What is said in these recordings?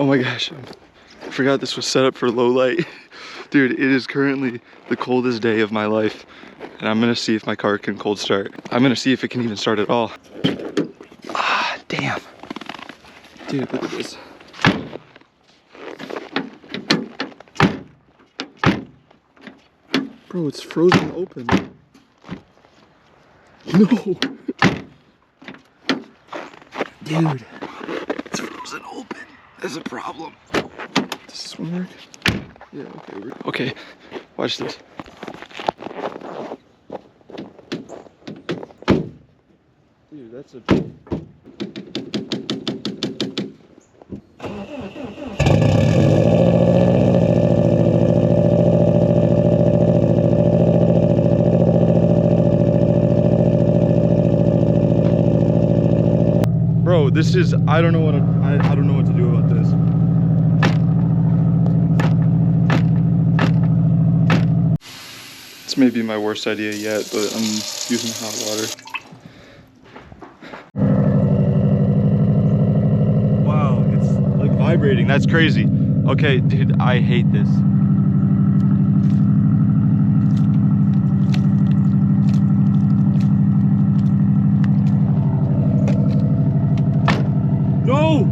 Oh my gosh, I forgot this was set up for low light. Dude, it is currently the coldest day of my life, and I'm gonna see if my car can cold start. I'm gonna see if it can even start at all. Ah, damn. Dude, look at this. Bro, it's frozen open. No! Dude, it's frozen open. That's a problem. Does this one work? Yeah, okay. Okay, watch this. Dude, that's a... Bro, this is, I don't know what to do about this. This may be my worst idea yet, but I'm using hot water. Wow, it's like vibrating. That's crazy. Okay, dude, I hate this. No!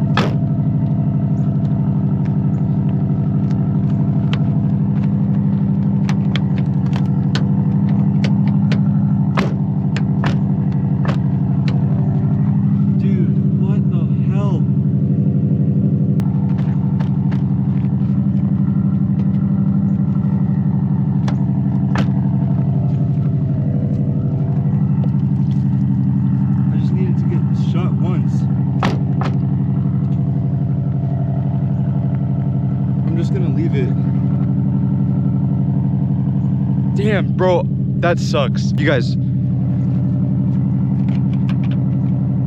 Damn, bro, that sucks. You guys,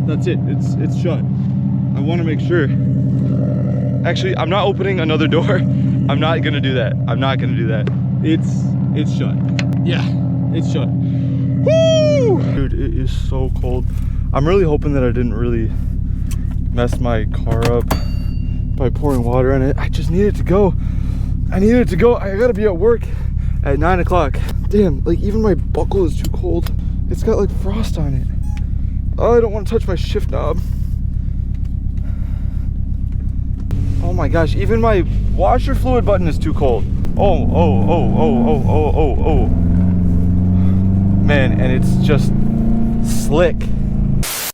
that's it. It's shut. I want to make sure. Actually, I'm not opening another door. I'm not gonna do that. I'm not gonna do that. It's shut. Yeah, it's shut. Woo! Dude, it is so cold. I'm really hoping that I didn't really mess my car up by pouring water on it. I just needed to go. I needed to go. I gotta be at work at 9 o'clock. Damn, like even my buckle is too cold. It's got like frost on it. Oh, I don't want to touch my shift knob. Oh my gosh, even my washer fluid button is too cold. Oh. Man, and it's just slick.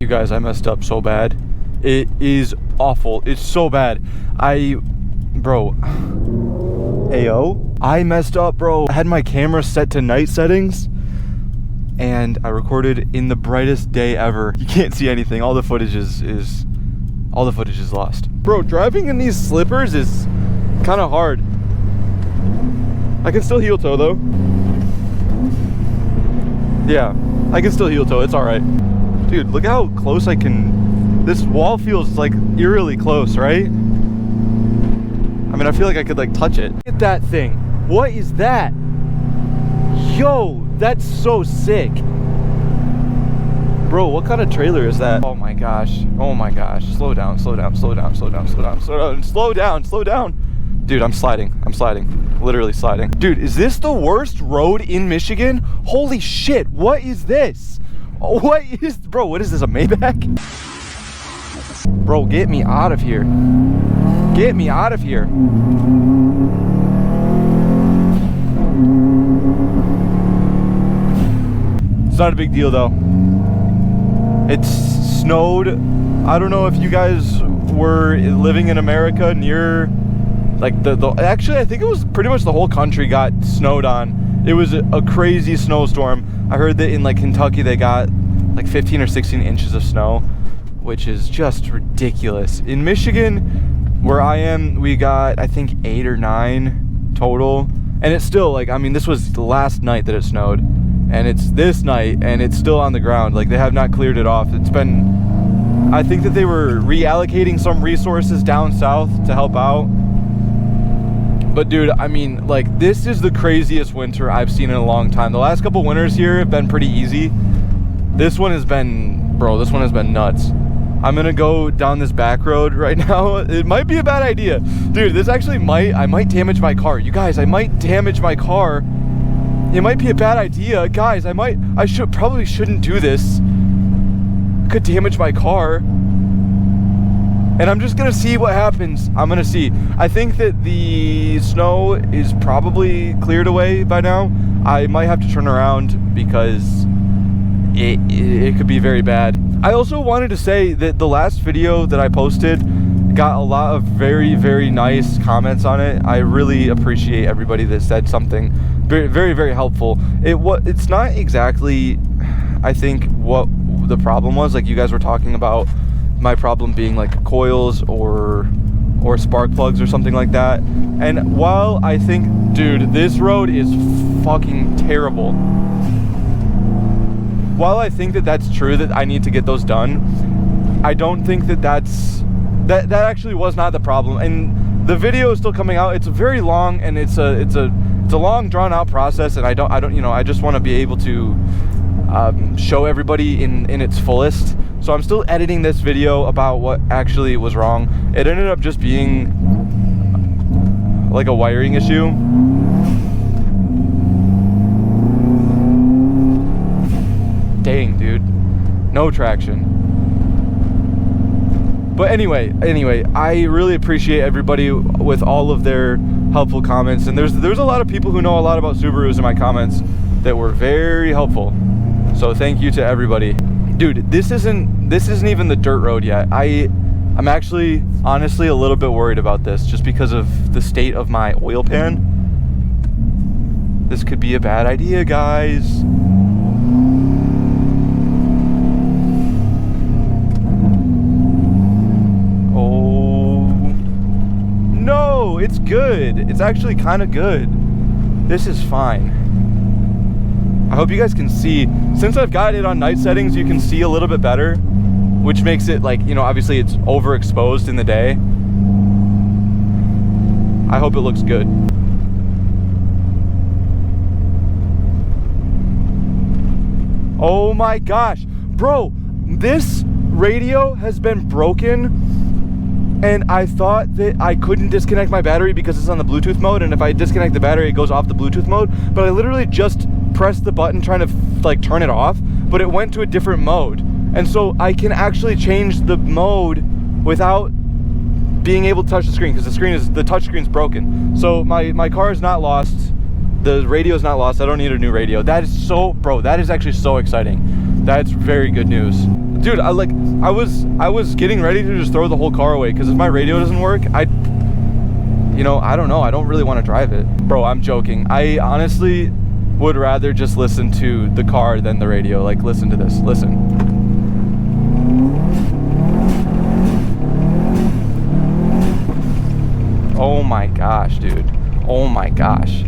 You guys, I messed up so bad. It is awful. It's so bad. Bro. Ayo. I messed up, bro. I had my camera set to night settings and I recorded in the brightest day ever. You can't see anything. All the footage is lost. Bro, driving in these slippers is kind of hard. I can still heel toe though. Yeah, I can still heel toe. It's all right. Dude, look how close I can. This wall feels like eerily close, right? I mean, I feel like I could like touch it. Look at that thing. What is that? Yo, that's so sick. Bro, what kind of trailer is that? Oh my gosh. Oh my gosh. Slow down, slow down, slow down, slow down, slow down, slow down, slow down, slow down. Dude, I'm sliding. I'm sliding. Literally sliding. Dude, is this the worst road in Michigan? Holy shit. What is this? What is, bro, what is this, a Maybach? Bro, get me out of here. Get me out of here. It's not a big deal though. It's snowed. I don't know if you guys were living in America near like actually I think it was pretty much the whole country got snowed on. It was a crazy snowstorm. I heard that in like Kentucky they got like 15 or 16 inches of snow, which is just ridiculous. In Michigan, where I am, we got I think 8 or 9 total, and it's still like, I mean, this was the last night that it snowed, and it's this night and it's still on the ground. Like, they have not cleared it off. It's been, I think that they were reallocating some resources down south to help out. But dude, I mean, like, this is the craziest winter I've seen in a long time. The last couple winters here have been pretty easy. This one has been, bro, this one has been nuts. I'm gonna go down this back road right now. It might be a bad idea. Dude, this actually I might damage my car. You guys, I might damage my car. It might be a bad idea. Guys, probably shouldn't do this. Could damage my car. And I'm just gonna see what happens. I'm gonna see. I think that the snow is probably cleared away by now. I might have to turn around because it could be very bad. I also wanted to say that the last video that I posted got a lot of very, very nice comments on it. I really appreciate everybody that said something very, very, very helpful. It's not exactly, I think, what the problem was. Like, you guys were talking about my problem being like coils or spark plugs or something like that. And while I think, dude, this road is fucking terrible. While I think that that's true, that I need to get those done, I don't think that that actually was not the problem. And the video is still coming out. It's very long, and it's a long, drawn out process. And I don't, you know, I just want to be able to show everybody in its fullest. So I'm still editing this video about what actually was wrong. It ended up just being like a wiring issue. Dang, dude, no traction. But anyway, I really appreciate everybody with all of their helpful comments. And there's a lot of people who know a lot about Subarus in my comments that were very helpful. So thank you to everybody. Dude, this isn't even the dirt road yet. I'm actually honestly a little bit worried about this just because of the state of my oil pan. This could be a bad idea, guys. No, it's good. It's actually kind of good. This is fine. I hope you guys can see. Since I've got it on night settings, you can see a little bit better, which makes it, like, you know, obviously it's overexposed in the day. I hope it looks good. Oh my gosh, bro, this radio has been broken. And I thought that I couldn't disconnect my battery because it's on the Bluetooth mode, and if I disconnect the battery, it goes off the Bluetooth mode. But I literally just pressed the button trying to like turn it off, but it went to a different mode. And so I can actually change the mode without being able to touch the screen, because the touch screen's broken. So my car is not lost. The radio is not lost. I don't need a new radio. That is so, bro, that is actually so exciting. That's very good news. Dude, I was getting ready to just throw the whole car away, because if my radio doesn't work, I don't know. I don't really want to drive it. Bro, I'm joking. I honestly would rather just listen to the car than the radio. Like, listen to this. Listen. Oh my gosh, dude. Oh my gosh.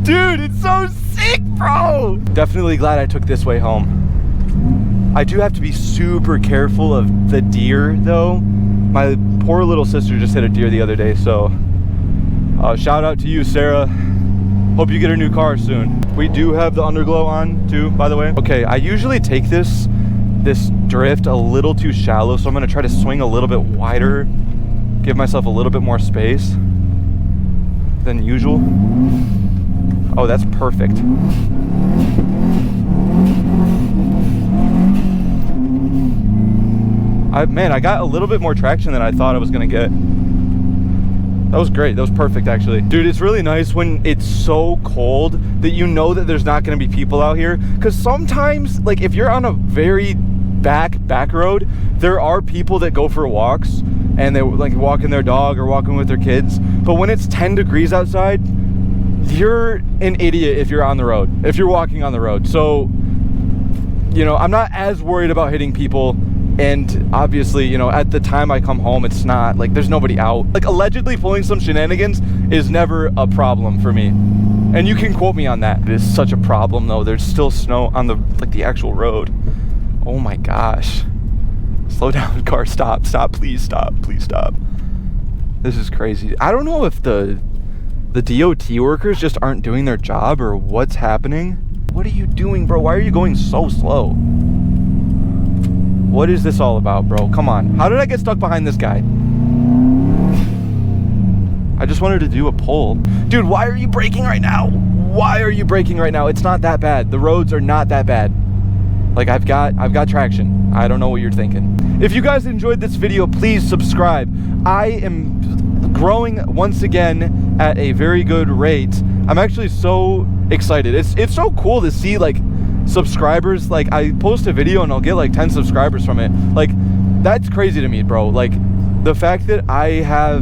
Dude, it's so sick, bro. Definitely glad I took this way home. I do have to be super careful of the deer, though. My poor little sister just hit a deer the other day, so shout out to you, Sarah. Hope you get a new car soon. We do have the underglow on too, by the way. Okay, I usually take this drift a little too shallow, so I'm gonna try to swing a little bit wider, give myself a little bit more space than usual. Oh, that's perfect. I got a little bit more traction than I thought I was gonna get. That was great. That was perfect, actually. Dude, it's really nice when it's so cold that you know that there's not gonna be people out here. Because sometimes, like, if you're on a very back road, there are people that go for walks and they're like walking their dog or walking with their kids. But when it's 10 degrees outside, you're an idiot if you're on the road, if you're walking on the road. So, you know, I'm not as worried about hitting people. And obviously, you know, at the time I come home, it's not like there's nobody out. Like, allegedly pulling some shenanigans is never a problem for me. And you can quote me on that. It is such a problem, though. There's still snow on the actual road. Oh my gosh. Slow down, car, stop, please stop, please stop. This is crazy. I don't know if the DOT workers just aren't doing their job or what's happening. What are you doing, bro? Why are you going so slow? What is this all about, bro? Come on. How did I get stuck behind this guy? I just wanted to do a pull. Dude, why are you braking right now? Why are you braking right now? It's not that bad. The roads are not that bad. Like, I've got traction. I don't know what you're thinking. If you guys enjoyed this video, please subscribe. I am growing once again at a very good rate. I'm actually so excited. It's so cool to see, like, subscribers. Like, I post a video and I'll get like 10 subscribers from it. Like, that's crazy to me, bro. Like, the fact that I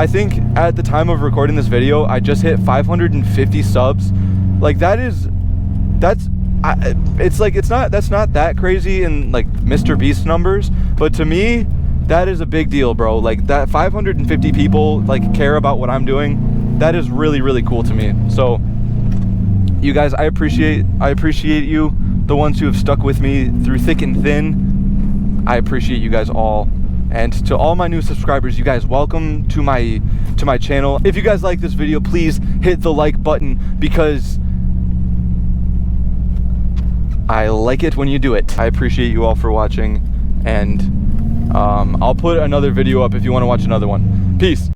think at the time of recording this video, I just hit 550 subs. Like, that's not that crazy in like Mr. Beast numbers, but to me, that is a big deal, bro. Like, that 550 people like care about what I'm doing. That is really, really cool to me. So you guys, I appreciate you, the ones who have stuck with me through thick and thin. I appreciate you guys all. And to all my new subscribers, you guys, welcome to my channel. If you guys like this video, please hit the like button, because I like it when you do it. I appreciate you all for watching, and I'll put another video up if you want to watch another one. Peace.